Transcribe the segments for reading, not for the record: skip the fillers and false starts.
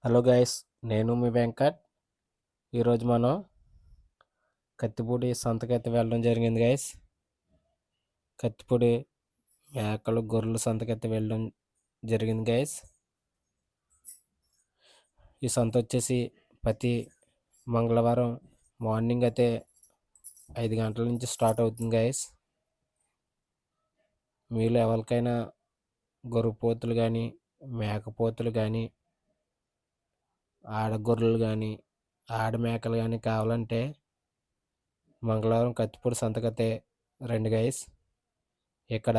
Hello guys, నేను మీ వెంకట్. ఈరోజు మనం కత్తిపూడి సంతకైతే వెళ్ళడం జరిగింది గైస్. కత్తిపూడి మేకలు గొర్రెల సంతకైతే వెళ్ళడం జరిగింది గైస్. ఈ సంత వచ్చేసి ప్రతి మంగళవారం మార్నింగ్ అయితే 5 గంటల నుంచి స్టార్ట్ అవుతుంది గైస్. మీలో ఎవరికైనా గొర్రెపోతులు కానీ మేకపోతులు కానీ ఆడగొర్రెలు కానీ ఆడ మేకలు కానీ కావాలంటే మంగళవారం కత్తిపూడి సంతకైతే రండి గైస్. ఇక్కడ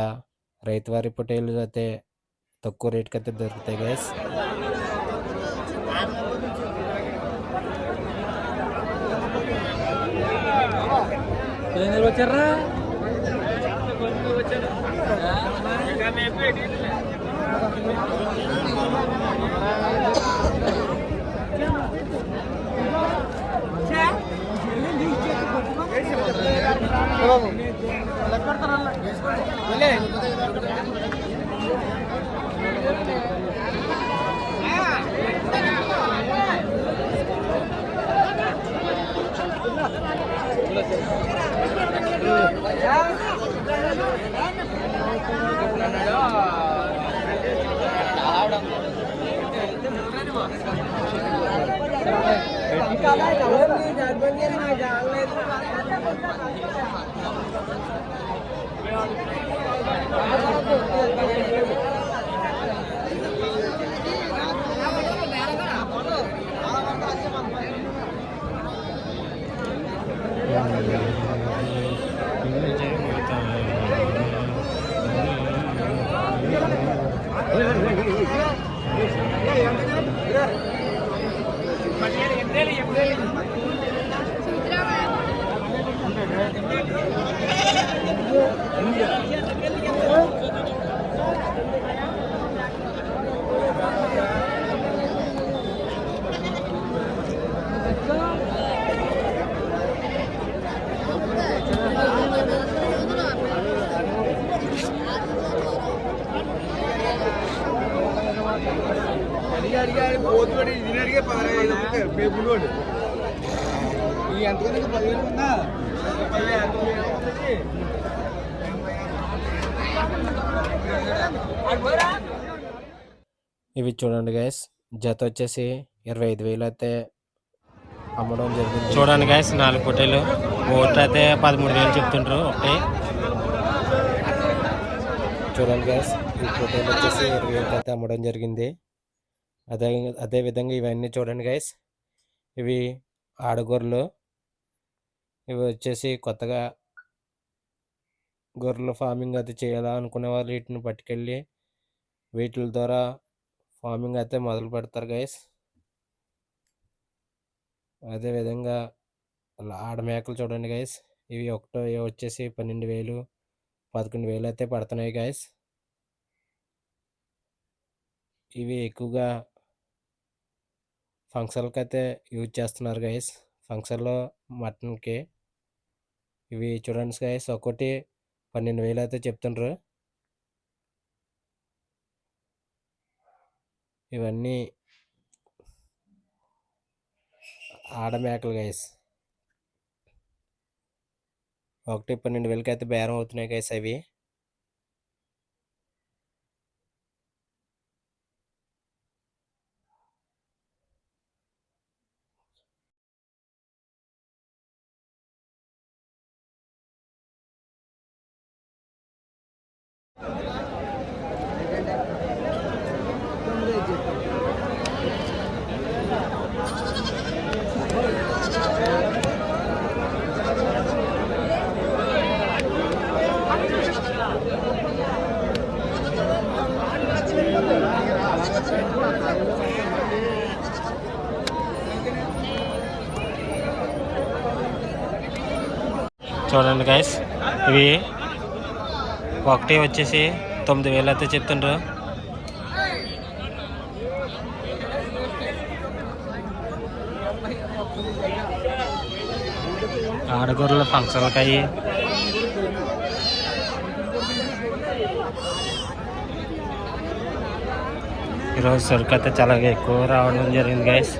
రైతువారి పొట్టేళ్ళు అయితే తక్కువ రేటుకి అయితే దొరుకుతాయి గైస్. వచ్చారా ఇవి చూడండి గైస్, జత వచ్చేసి 25,000 అయితే అమ్మడం జరిగింది. చూడండి గైస్, 4 పొట్టేలు ఓట్లు అయితే 13,000 చెప్తుండ్రు ఒకటి. చూడండి గైస్, ఈ పొట్టేలు వచ్చేసి 20,000 అయితే అమ్మడం జరిగింది. అదే విధంగా ఇవన్నీ చూడండి గైస్, ఇవి ఆడగొర్రెలు. ఇవి వచ్చేసి కొత్తగా గొర్రెల ఫార్మింగ్ అయితే చేయాలా అనుకునే వాళ్ళు వీటిని పట్టుకెళ్ళి వీటి ద్వారా ఫార్మింగ్ అయితే మొదలు పెడతారు గైస్. అదేవిధంగా ఆడ మేకలు చూడండి గైస్, ఇవి ఒకటో వచ్చేసి 12,000 11,000 అయితే పడుతున్నాయి గైస్. ఇవి ఎక్కువగా ఫంక్షన్లకి అయితే యూజ్ చేస్తున్నారు గైస్, ఫంక్షన్లో మటన్కి. ఇవి చూడండి గైస్, ఒకటి 12,000 అయితే చెప్తుండ్రు. ఇవన్నీ ఆడ మేకలు గైస్. ఒకటి 12,000 అయితే బేరం అవుతున్నాయి గైస్ అవి. చూడండి గైస్, ఇవి ఒకటి వచ్చేసి 9,000 అయితే చెప్తుండ్రు. ఆడగొర్రెల ఫంక్షన్లకి అయ్యి ఈరోజు సరుకు అయితే చాలా ఎక్కువ రావడం జరిగింది గైస్.